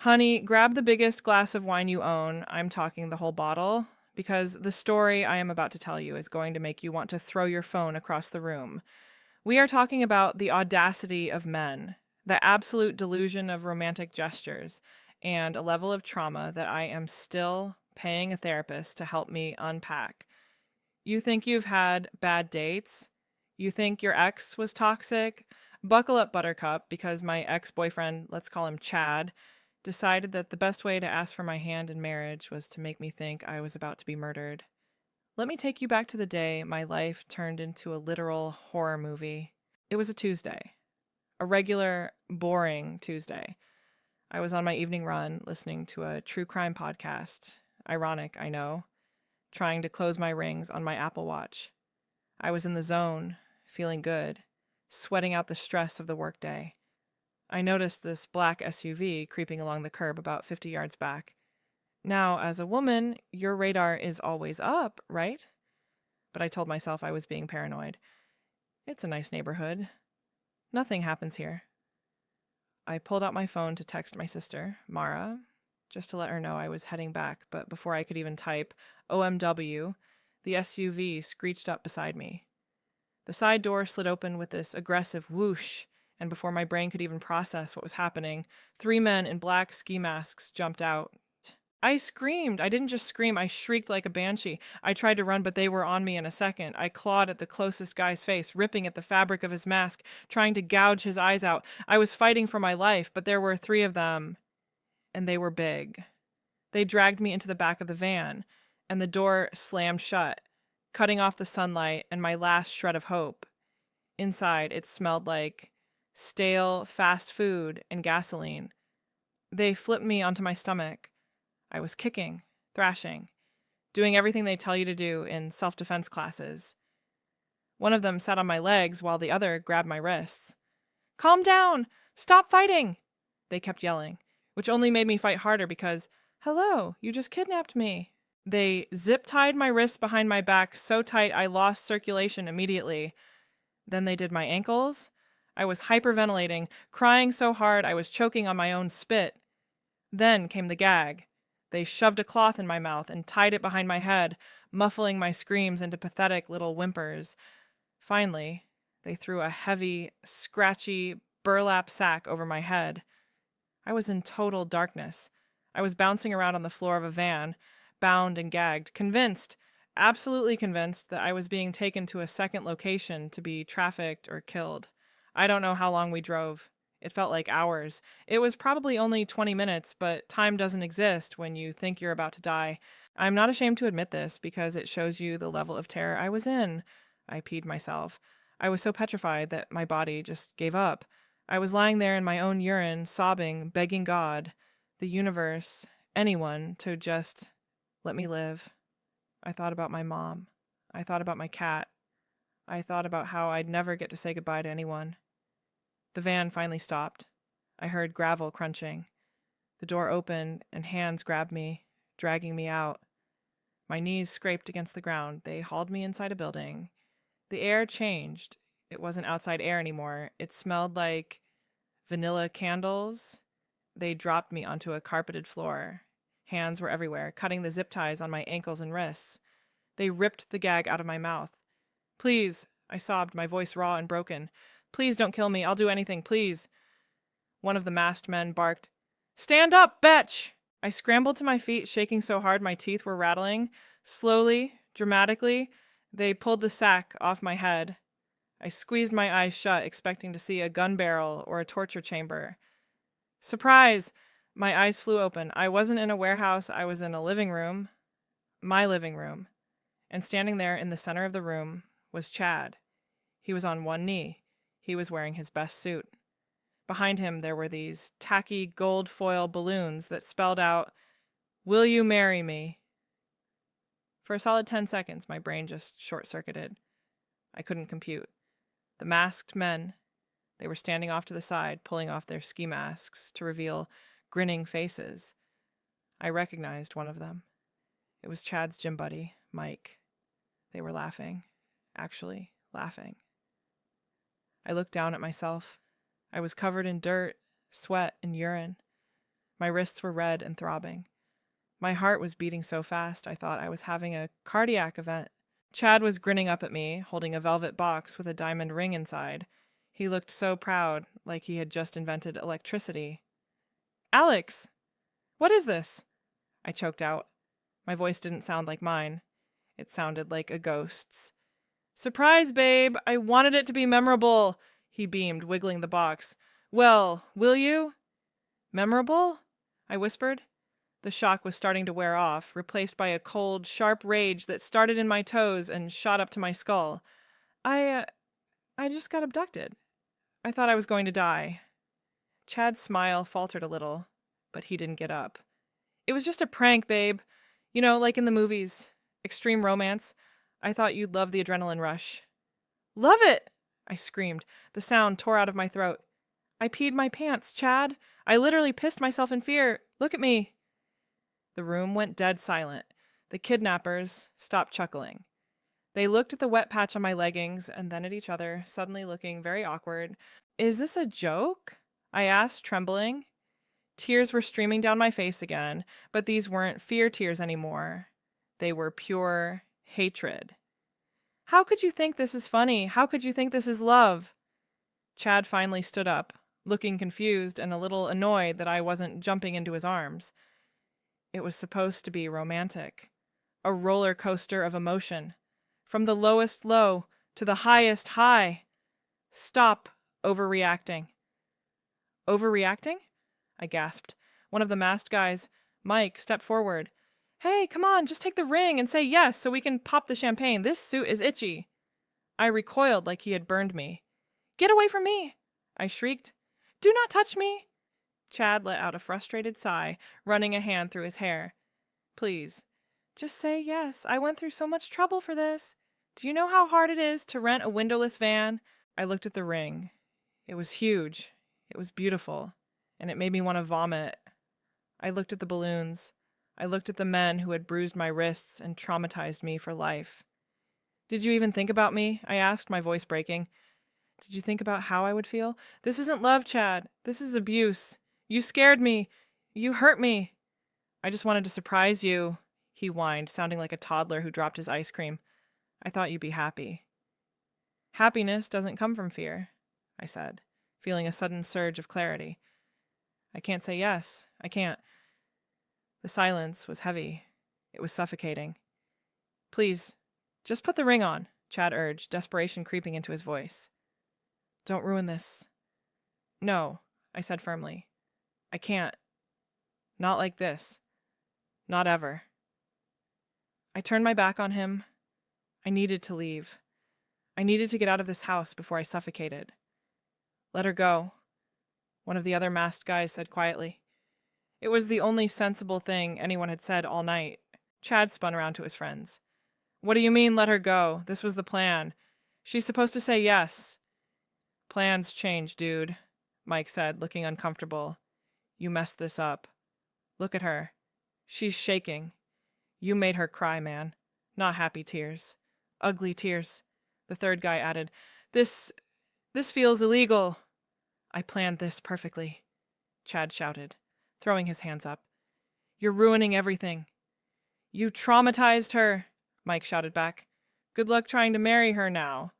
Honey, grab the biggest glass of wine you own. I'm talking the whole bottle, because the story I am about to tell you is going to make you want to throw your phone across the room. We are talking about the audacity of men, the absolute delusion of romantic gestures, and a level of trauma that I am still paying a therapist to help me unpack. You think you've had bad dates? You think your ex was toxic? Buckle up, Buttercup, because my ex boyfriend, let's call him Chad, decided that the best way to ask for my hand in marriage was to make me think I was about to be murdered. Let me take you back to the day my life turned into a literal horror movie. It was a Tuesday, a regular, boring Tuesday. I was on my evening run listening to a true crime podcast. Ironic, I know. Trying to close my rings on my Apple Watch. I was in the zone, feeling good, sweating out the stress of the workday. I noticed this black SUV creeping along the curb about 50 yards back. Now, as a woman, your radar is always up, right? But I told myself I was being paranoid. It's a nice neighborhood. Nothing happens here. I pulled out my phone to text my sister, Mara, just to let her know I was heading back, but before I could even type OMW, the SUV screeched up beside me. The side door slid open with this aggressive whoosh, and before my brain could even process what was happening, 3 men in black ski masks jumped out. I screamed. I didn't just scream, I shrieked like a banshee. I tried to run, but they were on me in a second. I clawed at the closest guy's face, ripping at the fabric of his mask, trying to gouge his eyes out. I was fighting for my life, but there were 3 of them, and they were big. They dragged me into the back of the van, and the door slammed shut, cutting off the sunlight and my last shred of hope. Inside, it smelled like stale fast food and gasoline. They flipped me onto my stomach. I was kicking, thrashing, doing everything they tell you to do in self-defense classes. One of them sat on my legs while the other grabbed my wrists. "Calm down! Stop fighting!" They kept yelling, which only made me fight harder because, hello, you just kidnapped me. They zip-tied my wrists behind my back so tight I lost circulation immediately. Then they did my ankles. I was hyperventilating, crying so hard I was choking on my own spit. Then came the gag. They shoved a cloth in my mouth and tied it behind my head, muffling my screams into pathetic little whimpers. Finally, they threw a heavy, scratchy burlap sack over my head. I was in total darkness. I was bouncing around on the floor of a van, bound and gagged, convinced, absolutely convinced that I was being taken to a second location to be trafficked or killed. I don't know how long we drove. It felt like hours. It was probably only 20 minutes, but time doesn't exist when you think you're about to die. I'm not ashamed to admit this because it shows you the level of terror I was in. I peed myself. I was so petrified that my body just gave up. I was lying there in my own urine, sobbing, begging God, the universe, anyone to just let me live. I thought about my mom. I thought about my cat. I thought about how I'd never get to say goodbye to anyone. The van finally stopped. I heard gravel crunching. The door opened and hands grabbed me, dragging me out. My knees scraped against the ground. They hauled me inside a building. The air changed. It wasn't outside air anymore. It smelled like vanilla candles. They dropped me onto a carpeted floor. Hands were everywhere, cutting the zip ties on my ankles and wrists. They ripped the gag out of my mouth. "Please," I sobbed, my voice raw and broken. "Please don't kill me. I'll do anything, please." One of the masked men barked, "Stand up, betch!" I scrambled to my feet, shaking so hard my teeth were rattling. Slowly, dramatically, they pulled the sack off my head. I squeezed my eyes shut, expecting to see a gun barrel or a torture chamber. Surprise! My eyes flew open. I wasn't in a warehouse. I was in a living room. My living room. And standing there in the center of the room was Chad. He was on one knee. He was wearing his best suit. Behind him there were these tacky gold foil balloons that spelled out, "Will you marry me?" For a solid 10 seconds, my brain just short-circuited. I couldn't compute. The masked men, they were standing off to the side, pulling off their ski masks to reveal grinning faces. I recognized one of them. It was Chad's gym buddy, Mike. They were laughing. Actually, laughing. I looked down at myself. I was covered in dirt, sweat, and urine. My wrists were red and throbbing. My heart was beating so fast I thought I was having a cardiac event. Chad was grinning up at me, holding a velvet box with a diamond ring inside. He looked so proud, like he had just invented electricity. "Alex! What is this?" I choked out. My voice didn't sound like mine. It sounded like a ghost's. "Surprise, babe! I wanted it to be memorable!" He beamed, wiggling the box. "Well, will you?" "Memorable?" I whispered. The shock was starting to wear off, replaced by a cold, sharp rage that started in my toes and shot up to my skull. I just got abducted. I thought I was going to die." Chad's smile faltered a little, but he didn't get up. "It was just a prank, babe. You know, like in the movies. Extreme romance. I thought you'd love the adrenaline rush." "Love it!" I screamed. The sound tore out of my throat. "I peed my pants, Chad. I literally pissed myself in fear. Look at me." The room went dead silent. The kidnappers stopped chuckling. They looked at the wet patch on my leggings and then at each other, suddenly looking very awkward. "Is this a joke?" I asked, trembling. Tears were streaming down my face again, but these weren't fear tears anymore. They were pure hatred. "How could you think this is funny? How could you think this is love?" Chad finally stood up, looking confused and a little annoyed that I wasn't jumping into his arms. It was supposed to be romantic. A roller coaster of emotion. From the lowest low to the highest high. "Stop overreacting." "Overreacting?" I gasped. One of the masked guys, Mike, stepped forward. "Hey, come on, just take the ring and say yes so we can pop the champagne. This suit is itchy." I recoiled like he had burned me. "Get away from me!" I shrieked. "Do not touch me!" Chad let out a frustrated sigh, running a hand through his hair. "Please, just say yes. I went through so much trouble for this. Do you know how hard it is to rent a windowless van?" I looked at the ring. It was huge. It was beautiful. And it made me want to vomit. I looked at the balloons. I looked at the men who had bruised my wrists and traumatized me for life. "Did you even think about me?" I asked, my voice breaking. "Did you think about how I would feel? This isn't love, Chad. This is abuse. You scared me. You hurt me." "I just wanted to surprise you," he whined, sounding like a toddler who dropped his ice cream. "I thought you'd be happy." "Happiness doesn't come from fear," I said, feeling a sudden surge of clarity. "I can't say yes. I can't." The silence was heavy. It was suffocating. "Please, just put the ring on," Chad urged, desperation creeping into his voice. "Don't ruin this." "No," I said firmly. "I can't. Not like this. Not ever." I turned my back on him. I needed to leave. I needed to get out of this house before I suffocated. "Let her go," one of the other masked guys said quietly. It was the only sensible thing anyone had said all night. Chad spun around to his friends. "What do you mean, let her go? This was the plan. She's supposed to say yes." "Plans change, dude," Mike said, looking uncomfortable. "You messed this up. Look at her. She's shaking. You made her cry, man. Not happy tears. Ugly tears." The third guy added, This feels illegal." "I planned this perfectly," Chad shouted, throwing his hands up. "You're ruining everything." "You traumatized her," Mike shouted back. "Good luck trying to marry her now."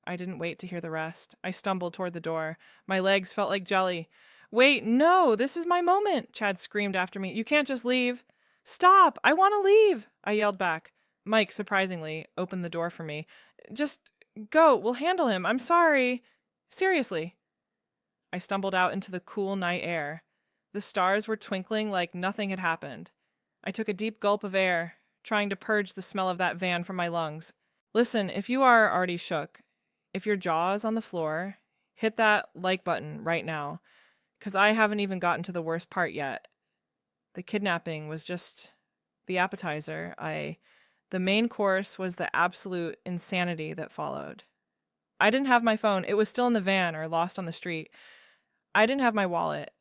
I didn't wait to hear the rest. I stumbled toward the door. My legs felt like jelly. "Wait, no, this is my moment," Chad screamed after me. "You can't just leave." "Stop, I want to leave," I yelled back. Mike, surprisingly, opened the door for me. "Just go, we'll handle him. I'm sorry. Seriously." I stumbled out into the cool night air. The stars were twinkling like nothing had happened. I took a deep gulp of air, trying to purge the smell of that van from my lungs. Listen, if you are already shook, if your jaw is on the floor, hit that like button right now, because I haven't even gotten to the worst part yet. The kidnapping was just the appetizer. The main course was the absolute insanity that followed. I didn't have my phone. It was still in the van or lost on the street. I didn't have my wallet.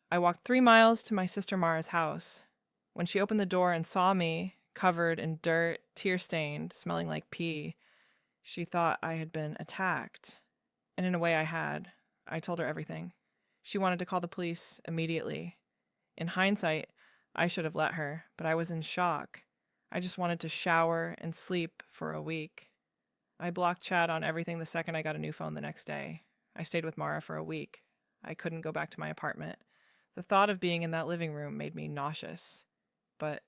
I walked 3 miles to my sister Mara's house. When she opened the door and saw me, covered in dirt, tear-stained, smelling like pee, she thought I had been attacked. And in a way I had. I told her everything. She wanted to call the police immediately. In hindsight, I should have let her, but I was in shock. I just wanted to shower and sleep for a week. I blocked Chad on everything the second I got a new phone the next day. I stayed with Mara for a week. I couldn't go back to my apartment. The thought of being in that living room made me nauseous. But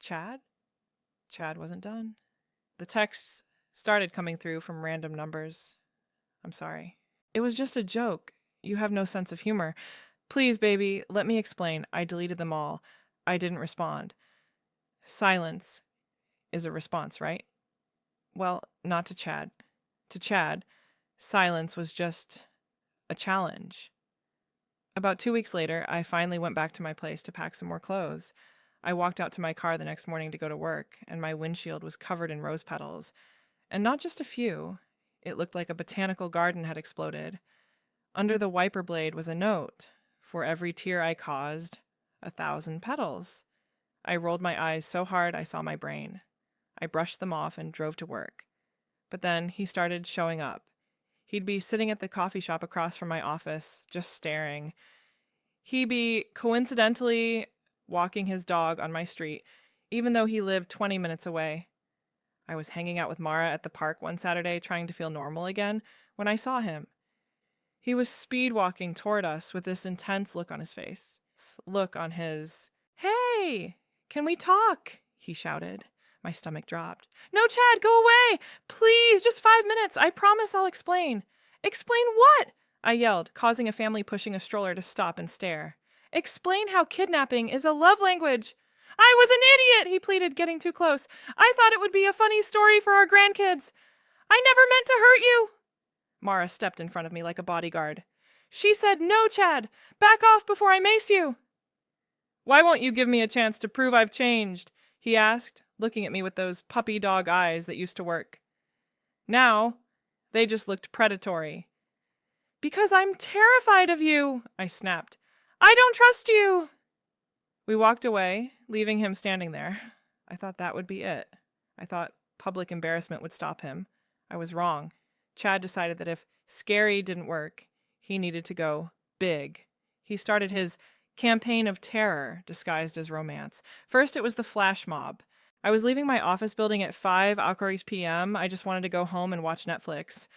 Chad? Chad wasn't done. The texts started coming through from random numbers. I'm sorry. It was just a joke. You have no sense of humor. Please, baby, let me explain. I deleted them all. I didn't respond. Silence is a response, right? Well, not to Chad. To Chad, silence was just a challenge. About 2 weeks later, I finally went back to my place to pack some more clothes. I walked out to my car the next morning to go to work, and my windshield was covered in rose petals. And not just a few. It looked like a botanical garden had exploded. Under the wiper blade was a note. For every tear I caused, 1,000 petals. I rolled my eyes so hard I saw my brain. I brushed them off and drove to work. But then he started showing up. He'd be sitting at the coffee shop across from my office, just staring. He'd be coincidentally walking his dog on my street, even though he lived 20 minutes away. I was hanging out with Mara at the park one Saturday, trying to feel normal again, when I saw him. He was speed walking toward us with this intense look on his face. Hey, can we talk? He shouted. My stomach dropped. No, Chad, go away! Please, just 5 minutes. I promise I'll explain. Explain what? I yelled, causing a family pushing a stroller to stop and stare. Explain how kidnapping is a love language. I was an idiot, he pleaded, getting too close. I thought it would be a funny story for our grandkids. I never meant to hurt you. Mara stepped in front of me like a bodyguard. She said, no, Chad. Back off before I mace you. Why won't you give me a chance to prove I've changed? He asked, looking at me with those puppy dog eyes that used to work. Now, they just looked predatory. Because I'm terrified of you, I snapped. I don't trust you. We walked away, leaving him standing there. I thought that would be it. I thought public embarrassment would stop him. I was wrong. Chad decided that if scary didn't work, he needed to go big. He started his campaign of terror disguised as romance. First, it was the flash mob. I was leaving my office building at 5 p.m. I just wanted to go home and watch Netflix.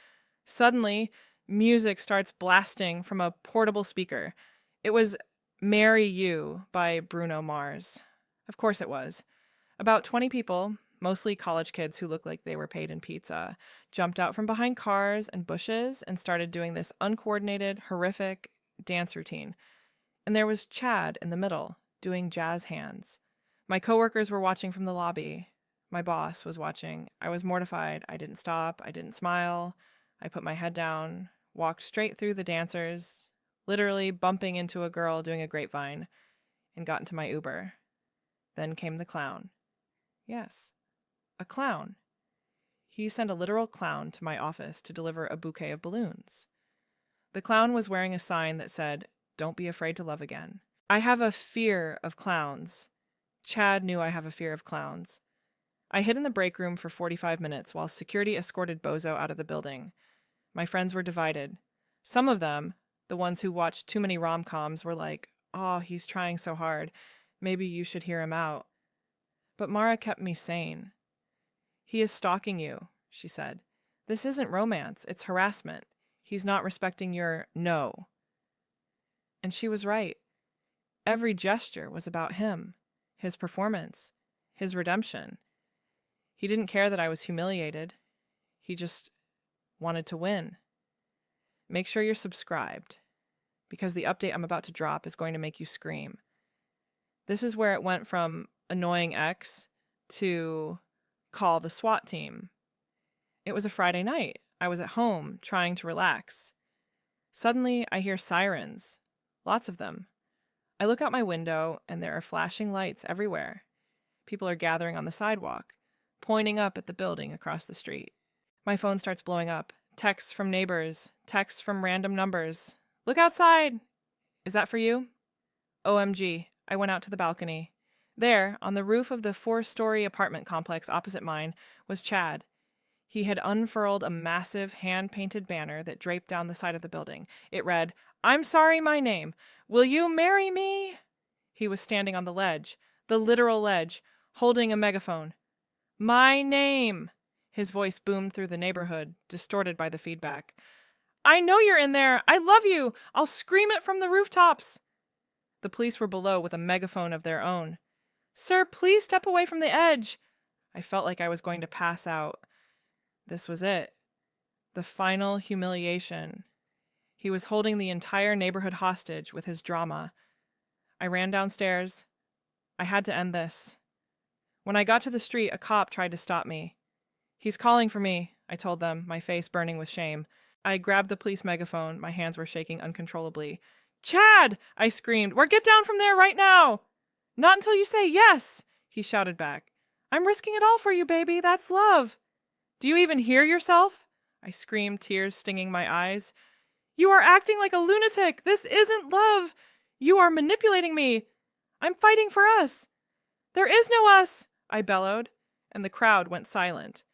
Suddenly, music starts blasting from a portable speaker. It was Marry You by Bruno Mars. Of course it was. About 20 people, mostly college kids who looked like they were paid in pizza, jumped out from behind cars and bushes and started doing this uncoordinated, horrific dance routine. And there was Chad in the middle, doing jazz hands. My coworkers were watching from the lobby. My boss was watching. I was mortified. I didn't stop. I didn't smile. I put my head down, walked straight through the dancers, literally bumping into a girl doing a grapevine, and got into my Uber. Then came the clown. Yes, a clown. He sent a literal clown to my office to deliver a bouquet of balloons. The clown was wearing a sign that said, "Don't be afraid to love again." I have a fear of clowns. Chad knew I have a fear of clowns. I hid in the break room for 45 minutes while security escorted Bozo out of the building. My friends were divided. Some of them, the ones who watched too many rom-coms, were like, "Oh, he's trying so hard. Maybe you should hear him out." But Mara kept me sane. "He is stalking you," she said. "This isn't romance, it's harassment. He's not respecting your no." And she was right. Every gesture was about him, his performance, his redemption. He didn't care that I was humiliated. He just wanted to win. Make sure you're subscribed, because the update I'm about to drop is going to make you scream. This is where it went from annoying ex to call the SWAT team. It was a Friday night. I was at home, trying to relax. Suddenly, I hear sirens. Lots of them. I look out my window, and there are flashing lights everywhere. People are gathering on the sidewalk, pointing up at the building across the street. My phone starts blowing up. Texts from neighbors, texts from random numbers. "Look outside!" "Is that for you?" OMG, I went out to the balcony. There, on the roof of the 4-story apartment complex opposite mine, was Chad. He had unfurled a massive hand-painted banner that draped down the side of the building. It read, "I'm sorry, my name. Will you marry me?" He was standing on the ledge, the literal ledge, holding a megaphone. My name! His voice boomed through the neighborhood, distorted by the feedback. I know you're in there! I love you! I'll scream it from the rooftops! The police were below with a megaphone of their own. Sir, please step away from the edge! I felt like I was going to pass out. This was it. The final humiliation. He was holding the entire neighborhood hostage with his drama. I ran downstairs. I had to end this. When I got to the street, a cop tried to stop me. He's calling for me, I told them, my face burning with shame. I grabbed the police megaphone. My hands were shaking uncontrollably. Chad! I screamed. Or get down from there right now! Not until you say yes, he shouted back. I'm risking it all for you, baby. That's love. Do you even hear yourself? I screamed, tears stinging my eyes. You are acting like a lunatic. This isn't love. You are manipulating me. I'm fighting for us. There is no us, I bellowed, and the crowd went silent.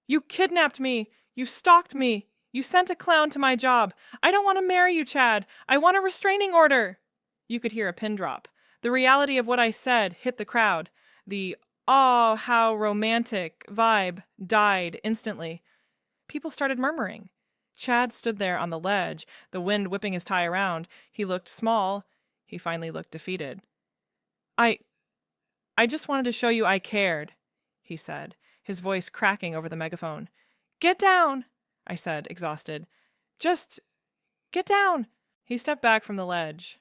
You kidnapped me. You stalked me. You sent a clown to my job. I don't want to marry you, Chad. I want a restraining order. You could hear a pin drop. The reality of what I said hit the crowd. The "oh, how romantic" vibe died instantly. People started murmuring. Chad stood there on the ledge, the wind whipping his tie around. He looked small. He finally looked defeated. I just wanted to show you I cared, he said, his voice cracking over the megaphone. Get down, I said, exhausted. Just get down. He stepped back from the ledge.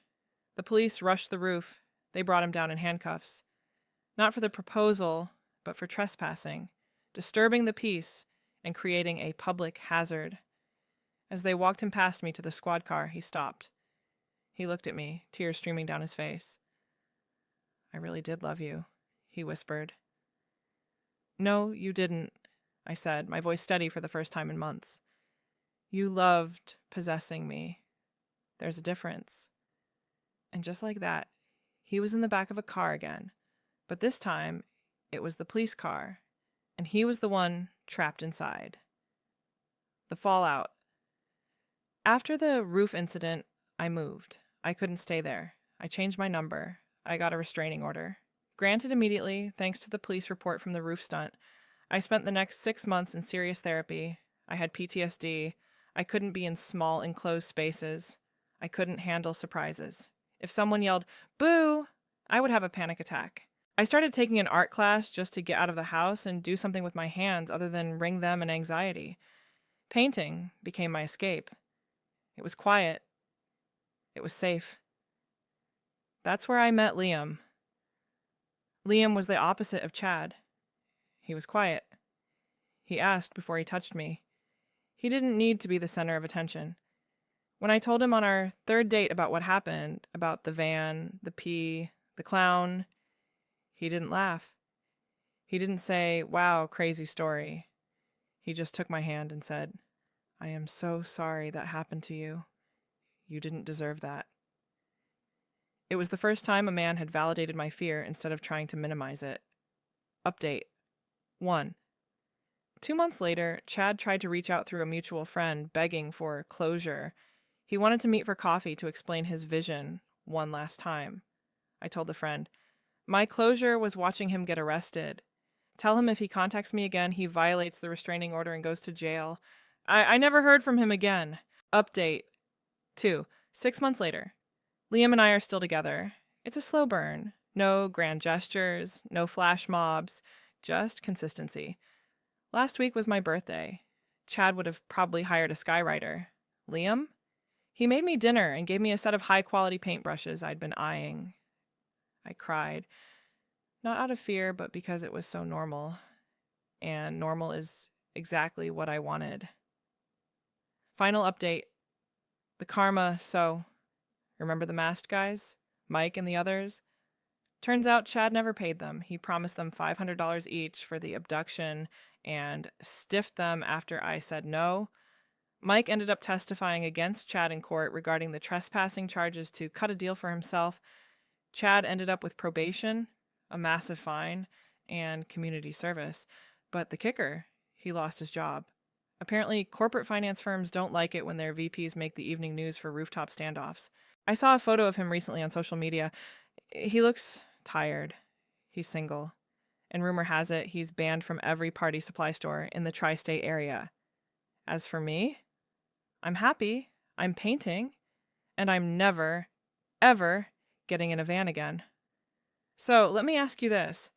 The police rushed the roof. They brought him down in handcuffs. Not for the proposal, but for trespassing, disturbing the peace, and creating a public hazard. As they walked him past me to the squad car, he stopped. He looked at me, tears streaming down his face. I really did love you, he whispered. No, you didn't, I said, my voice steady for the first time in months. You loved possessing me. There's a difference. And just like that, he was in the back of a car again. But this time, it was the police car, and he was the one trapped inside. The fallout. After the roof incident, I moved. I couldn't stay there. I changed my number. I got a restraining order. Granted immediately, thanks to the police report from the roof stunt. I spent the next 6 months in serious therapy. I had PTSD. I couldn't be in small, enclosed spaces. I couldn't handle surprises. If someone yelled, "Boo!" I would have a panic attack. I started taking an art class just to get out of the house and do something with my hands other than wring them in anxiety. Painting became my escape. It was quiet. It was safe. That's where I met Liam. Liam was the opposite of Chad. He was quiet. He asked before he touched me. He didn't need to be the center of attention. When I told him on our third date about what happened, about the van, the pee, the clown, he didn't laugh. He didn't say, "Wow, crazy story." He just took my hand and said, "I am so sorry that happened to you. You didn't deserve that." It was the first time a man had validated my fear instead of trying to minimize it. Update 1. 2 months later, Chad tried to reach out through a mutual friend, begging for closure. He wanted to meet for coffee to explain his vision one last time. I told the friend, "My closure was watching him get arrested. Tell him if he contacts me again, he violates the restraining order and goes to jail." I never heard from him again. Update 2. 6 months later. Liam and I are still together. It's a slow burn. No grand gestures, no flash mobs, just consistency. Last week was my birthday. Chad would have probably hired a skywriter. Liam? He made me dinner and gave me a set of high-quality paintbrushes I'd been eyeing. I cried. Not out of fear, but because it was so normal. And normal is exactly what I wanted. Final update. The karma, so... Remember the masked guys? Mike and the others? Turns out Chad never paid them. He promised them $500 each for the abduction and stiffed them after I said no. Mike ended up testifying against Chad in court regarding the trespassing charges to cut a deal for himself. Chad ended up with probation, a massive fine, and community service. But the kicker, he lost his job. Apparently, corporate finance firms don't like it when their VPs make the evening news for rooftop standoffs. I saw a photo of him recently on social media. He looks tired. He's single. And rumor has it he's banned from every party supply store in the tri-state area. As for me, I'm happy, I'm painting, and I'm never, ever getting in a van again. So let me ask you this.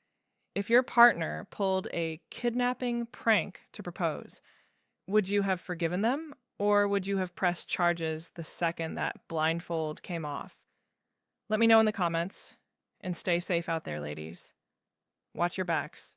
If your partner pulled a kidnapping prank to propose, would you have forgiven them, or would you have pressed charges the second that blindfold came off? Let me know in the comments, and stay safe out there, ladies. Watch your backs.